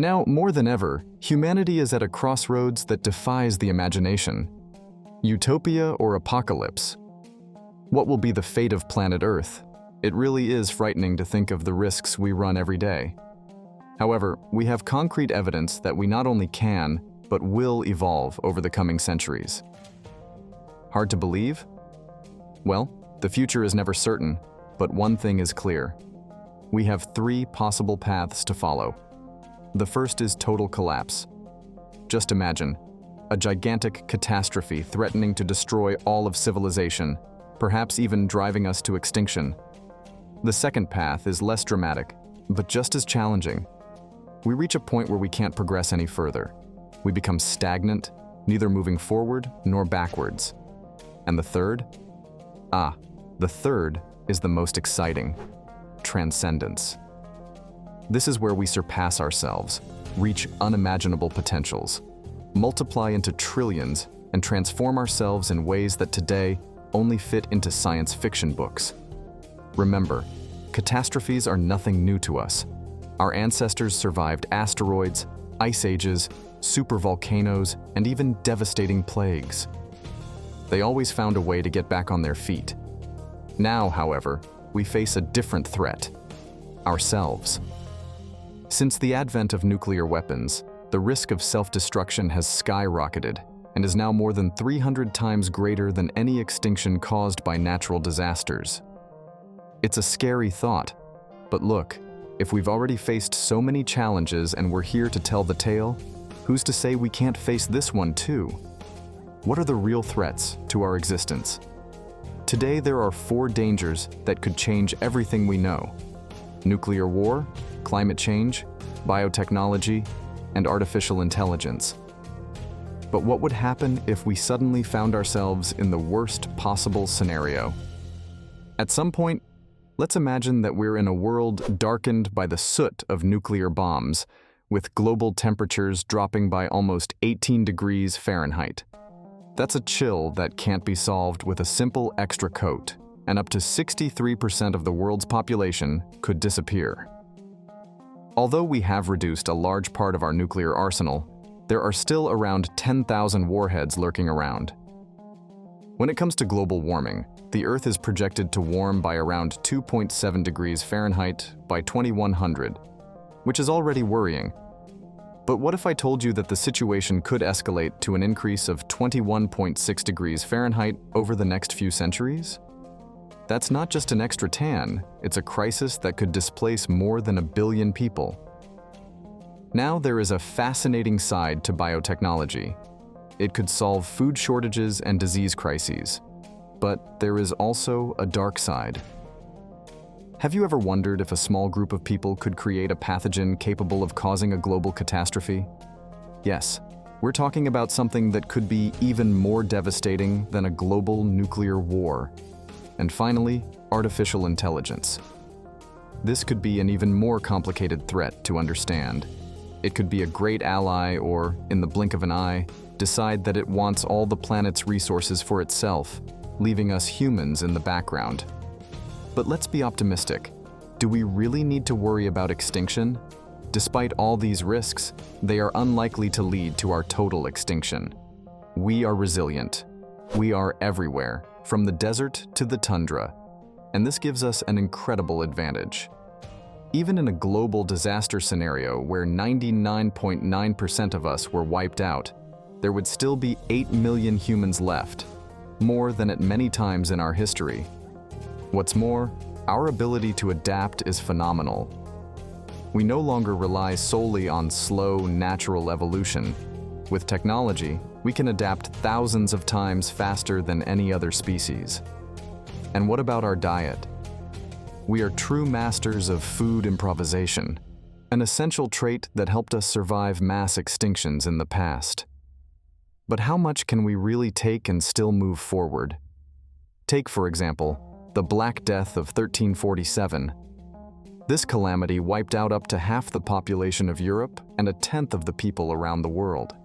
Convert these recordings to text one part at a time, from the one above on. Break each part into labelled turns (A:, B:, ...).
A: Now, more than ever, humanity is at a crossroads that defies the imagination. Utopia or apocalypse? What will be the fate of planet Earth? It really is frightening to think of the risks we run every day. However, we have concrete evidence that we not only can, but will evolve over the coming centuries. Hard to believe? Well, the future is never certain, but one thing is clear. We have three possible paths to follow. The first is total collapse. Just imagine, a gigantic catastrophe threatening to destroy all of civilization, perhaps even driving us to extinction. The second path is less dramatic, but just as challenging. We reach a point where we can't progress any further. We become stagnant, neither moving forward nor backwards. And the third? The third is the most exciting: transcendence. This is where we surpass ourselves, reach unimaginable potentials, multiply into trillions, and transform ourselves in ways that today only fit into science fiction books. Remember, catastrophes are nothing new to us. Our ancestors survived asteroids, ice ages, supervolcanoes, and even devastating plagues. They always found a way to get back on their feet. Now, however, we face a different threat: ourselves. Since the advent of nuclear weapons, the risk of self-destruction has skyrocketed and is now more than 300 times greater than any extinction caused by natural disasters. It's a scary thought, but look, if we've already faced so many challenges and we're here to tell the tale, who's to say we can't face this one too? What are the real threats to our existence? Today there are 4 dangers that could change everything we know: nuclear war, climate change, biotechnology, and artificial intelligence. But what would happen if we suddenly found ourselves in the worst possible scenario? At some point, let's imagine that we're in a world darkened by the soot of nuclear bombs, with global temperatures dropping by almost 18 degrees Fahrenheit. That's a chill that can't be solved with a simple extra coat, and up to 63% of the world's population could disappear. Although we have reduced a large part of our nuclear arsenal, there are still around 10,000 warheads lurking around. When it comes to global warming, the Earth is projected to warm by around 2.7 degrees Fahrenheit by 2100, which is already worrying. But what if I told you that the situation could escalate to an increase of 21.6 degrees Fahrenheit over the next few centuries? That's not just an extra tan, it's a crisis that could displace more than 1 billion people. Now there is a fascinating side to biotechnology. It could solve food shortages and disease crises. But there is also a dark side. Have you ever wondered if a small group of people could create a pathogen capable of causing a global catastrophe? Yes, we're talking about something that could be even more devastating than a global nuclear war. And finally, artificial intelligence. This could be an even more complicated threat to understand. It could be a great ally or, in the blink of an eye, decide that it wants all the planet's resources for itself, leaving us humans in the background. But let's be optimistic. Do we really need to worry about extinction? Despite all these risks, they are unlikely to lead to our total extinction. We are resilient. We are everywhere, from the desert to the tundra, and this gives us an incredible advantage. Even in a global disaster scenario where 99.9% of us were wiped out, there would still be 8 million humans left, more than at many times in our history. What's more, our ability to adapt is phenomenal. We no longer rely solely on slow, natural evolution. With technology, we can adapt thousands of times faster than any other species. And what about our diet? We are true masters of food improvisation, an essential trait that helped us survive mass extinctions in the past. But how much can we really take and still move forward? Take, for example, the Black Death of 1347. This calamity wiped out up to half the population of Europe and 1/10 of the people around the world.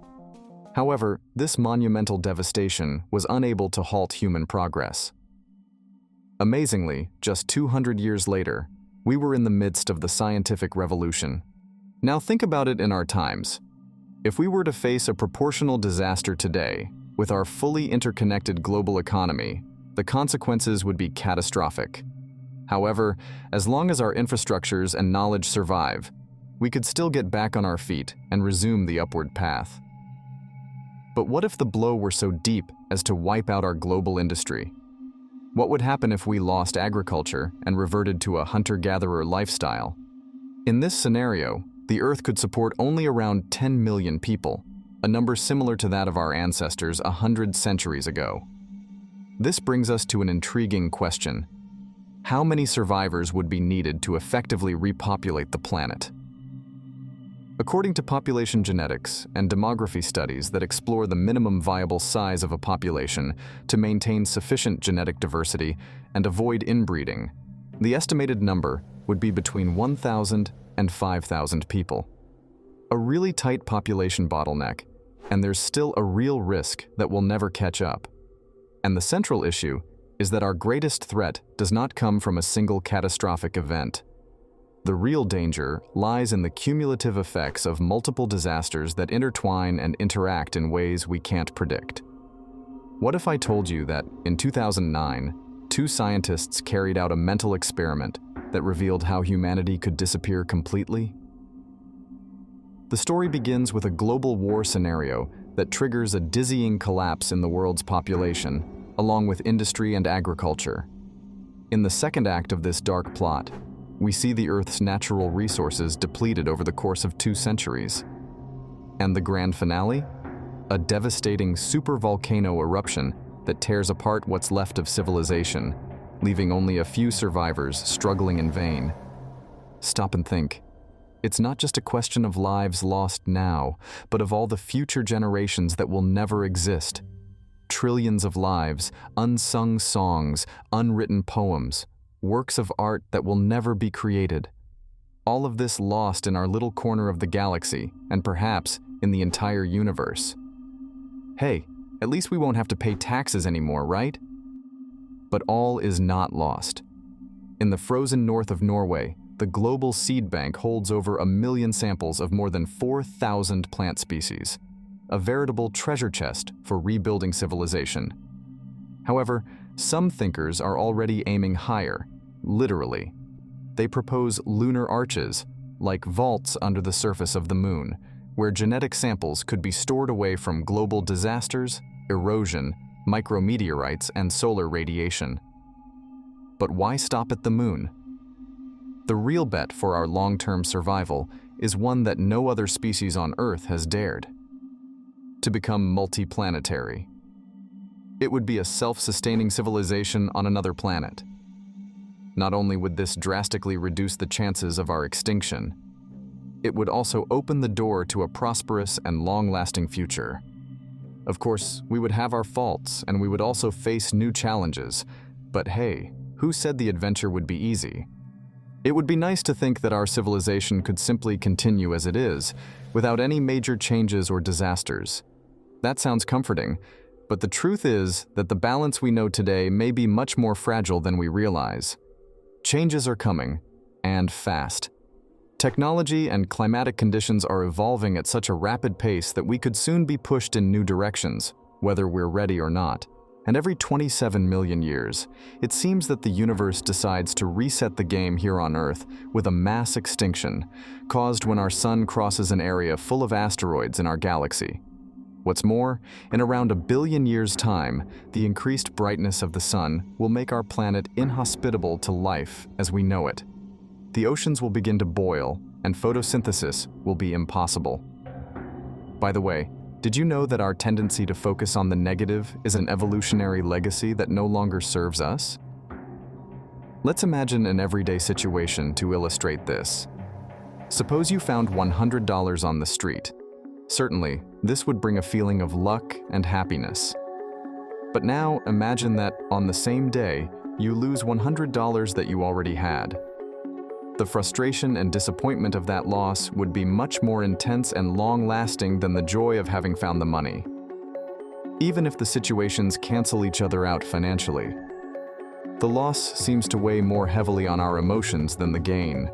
A: However, this monumental devastation was unable to halt human progress. Amazingly, just 200 years later, we were in the midst of the scientific revolution. Now think about it in our times. If we were to face a proportional disaster today, with our fully interconnected global economy, the consequences would be catastrophic. However, as long as our infrastructures and knowledge survive, we could still get back on our feet and resume the upward path. But what if the blow were so deep as to wipe out our global industry? What would happen if we lost agriculture and reverted to a hunter-gatherer lifestyle? In this scenario, the Earth could support only around 10 million people, a number similar to that of our ancestors 100 centuries ago. This brings us to an intriguing question. How many survivors would be needed to effectively repopulate the planet? According to population genetics and demography studies that explore the minimum viable size of a population to maintain sufficient genetic diversity and avoid inbreeding, the estimated number would be between 1,000 and 5,000 people. A really tight population bottleneck, and there's still a real risk that we'll never catch up. And the central issue is that our greatest threat does not come from a single catastrophic event. The real danger lies in the cumulative effects of multiple disasters that intertwine and interact in ways we can't predict. What if I told you that, in 2009, two scientists carried out a mental experiment that revealed how humanity could disappear completely? The story begins with a global war scenario that triggers a dizzying collapse in the world's population, along with industry and agriculture. In the second act of this dark plot, we see the Earth's natural resources depleted over the course of 2 centuries. And the grand finale? A devastating supervolcano eruption that tears apart what's left of civilization, leaving only a few survivors struggling in vain. Stop and think. It's not just a question of lives lost now, but of all the future generations that will never exist. Trillions of lives, unsung songs, unwritten poems, works of art that will never be created. All of this lost in our little corner of the galaxy, and perhaps in the entire universe. Hey, at least we won't have to pay taxes anymore, right? But all is not lost. In the frozen north of Norway, the global seed bank holds over 1 million samples of more than 4,000 plant species, a veritable treasure chest for rebuilding civilization. However, some thinkers are already aiming higher, literally. They propose lunar arches, like vaults under the surface of the moon, where genetic samples could be stored away from global disasters, erosion, micrometeorites, and solar radiation. But why stop at the moon? The real bet for our long-term survival is one that no other species on Earth has dared: to become multiplanetary. It would be a self-sustaining civilization on another planet. Not only would this drastically reduce the chances of our extinction, it would also open the door to a prosperous and long-lasting future. Of course, we would have our faults, and we would also face new challenges, but hey, who said the adventure would be easy? It would be nice to think that our civilization could simply continue as it is, without any major changes or disasters. That sounds comforting, but the truth is that the balance we know today may be much more fragile than we realize. Changes are coming, and fast. Technology and climatic conditions are evolving at such a rapid pace that we could soon be pushed in new directions, whether we're ready or not. And every 27 million years, it seems that the universe decides to reset the game here on Earth with a mass extinction, caused when our sun crosses an area full of asteroids in our galaxy. What's more, in around 1 billion years' time, the increased brightness of the sun will make our planet inhospitable to life as we know it. The oceans will begin to boil, and photosynthesis will be impossible. By the way, did you know that our tendency to focus on the negative is an evolutionary legacy that no longer serves us? Let's imagine an everyday situation to illustrate this. Suppose you found $100 on the street. Certainly, this would bring a feeling of luck and happiness. But now imagine that, on the same day, you lose $100 that you already had. The frustration and disappointment of that loss would be much more intense and long-lasting than the joy of having found the money. Even if the situations cancel each other out financially, the loss seems to weigh more heavily on our emotions than the gain.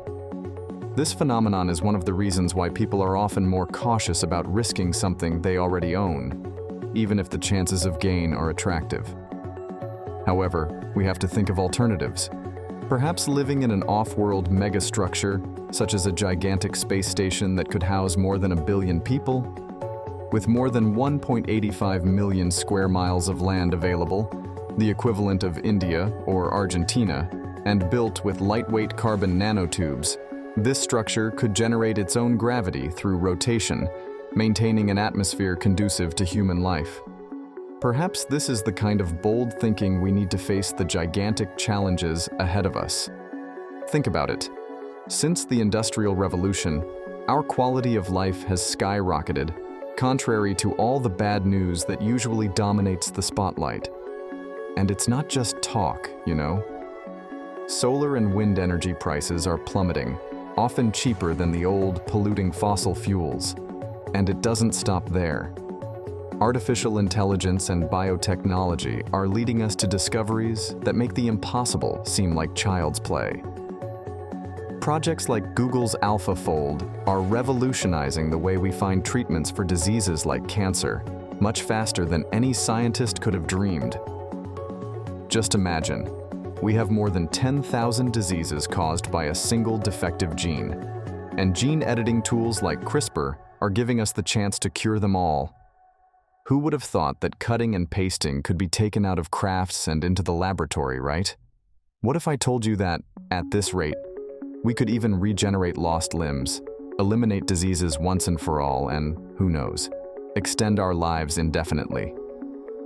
A: This phenomenon is one of the reasons why people are often more cautious about risking something they already own, even if the chances of gain are attractive. However, we have to think of alternatives. Perhaps living in an off-world megastructure, such as a gigantic space station that could house more than 1 billion people, with more than 1.85 million square miles of land available, the equivalent of India or Argentina, and built with lightweight carbon nanotubes. This structure could generate its own gravity through rotation, maintaining an atmosphere conducive to human life. Perhaps this is the kind of bold thinking we need to face the gigantic challenges ahead of us. Think about it. Since the Industrial Revolution, our quality of life has skyrocketed, contrary to all the bad news that usually dominates the spotlight. And it's not just talk, you know. Solar and wind energy prices are plummeting, often cheaper than the old, polluting fossil fuels. And it doesn't stop there. Artificial intelligence and biotechnology are leading us to discoveries that make the impossible seem like child's play. Projects like Google's AlphaFold are revolutionizing the way we find treatments for diseases like cancer, much faster than any scientist could have dreamed. Just imagine, we have more than 10,000 diseases caused by a single defective gene, and gene editing tools like CRISPR are giving us the chance to cure them all. Who would have thought that cutting and pasting could be taken out of crafts and into the laboratory, right? What if I told you that, at this rate, we could even regenerate lost limbs, eliminate diseases once and for all, and, who knows, extend our lives indefinitely?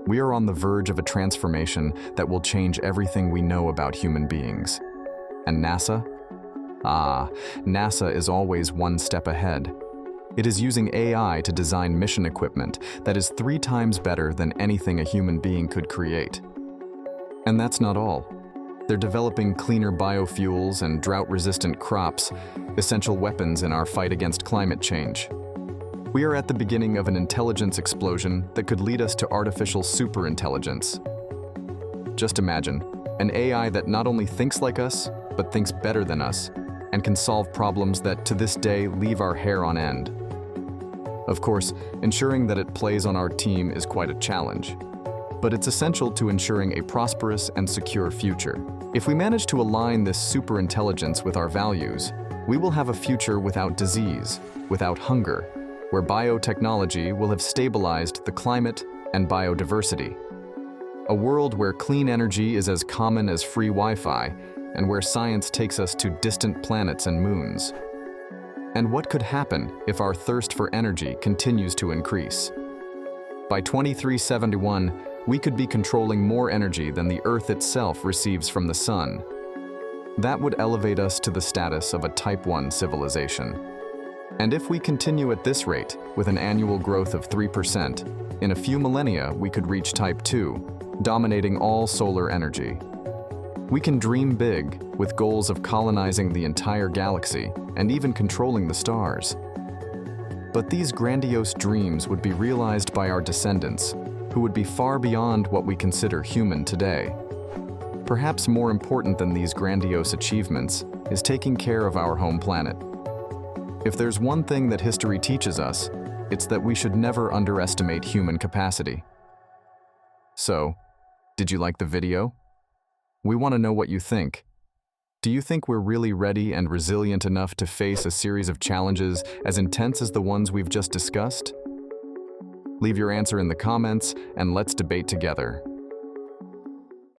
A: We are on the verge of a transformation that will change everything we know about human beings. And NASA? NASA is always one step ahead. It is using AI to design mission equipment that is 3 times better than anything a human being could create. And that's not all. They're developing cleaner biofuels and drought-resistant crops, essential weapons in our fight against climate change. We are at the beginning of an intelligence explosion that could lead us to artificial superintelligence. Just imagine, an AI that not only thinks like us, but thinks better than us, and can solve problems that to this day leave our hair on end. Of course, ensuring that it plays on our team is quite a challenge, but it's essential to ensuring a prosperous and secure future. If we manage to align this superintelligence with our values, we will have a future without disease, without hunger, where biotechnology will have stabilized the climate and biodiversity. A world where clean energy is as common as free Wi-Fi, and where science takes us to distant planets and moons. And what could happen if our thirst for energy continues to increase? By 2371, we could be controlling more energy than the Earth itself receives from the Sun. That would elevate us to the status of a Type 1 civilization. And if we continue at this rate, with an annual growth of 3%, in a few millennia we could reach Type 2, dominating all solar energy. We can dream big, with goals of colonizing the entire galaxy and even controlling the stars. But these grandiose dreams would be realized by our descendants, who would be far beyond what we consider human today. Perhaps more important than these grandiose achievements is taking care of our home planet. If there's one thing that history teaches us, it's that we should never underestimate human capacity. So, did you like the video? We want to know what you think. Do you think we're really ready and resilient enough to face a series of challenges as intense as the ones we've just discussed? Leave your answer in the comments and let's debate together.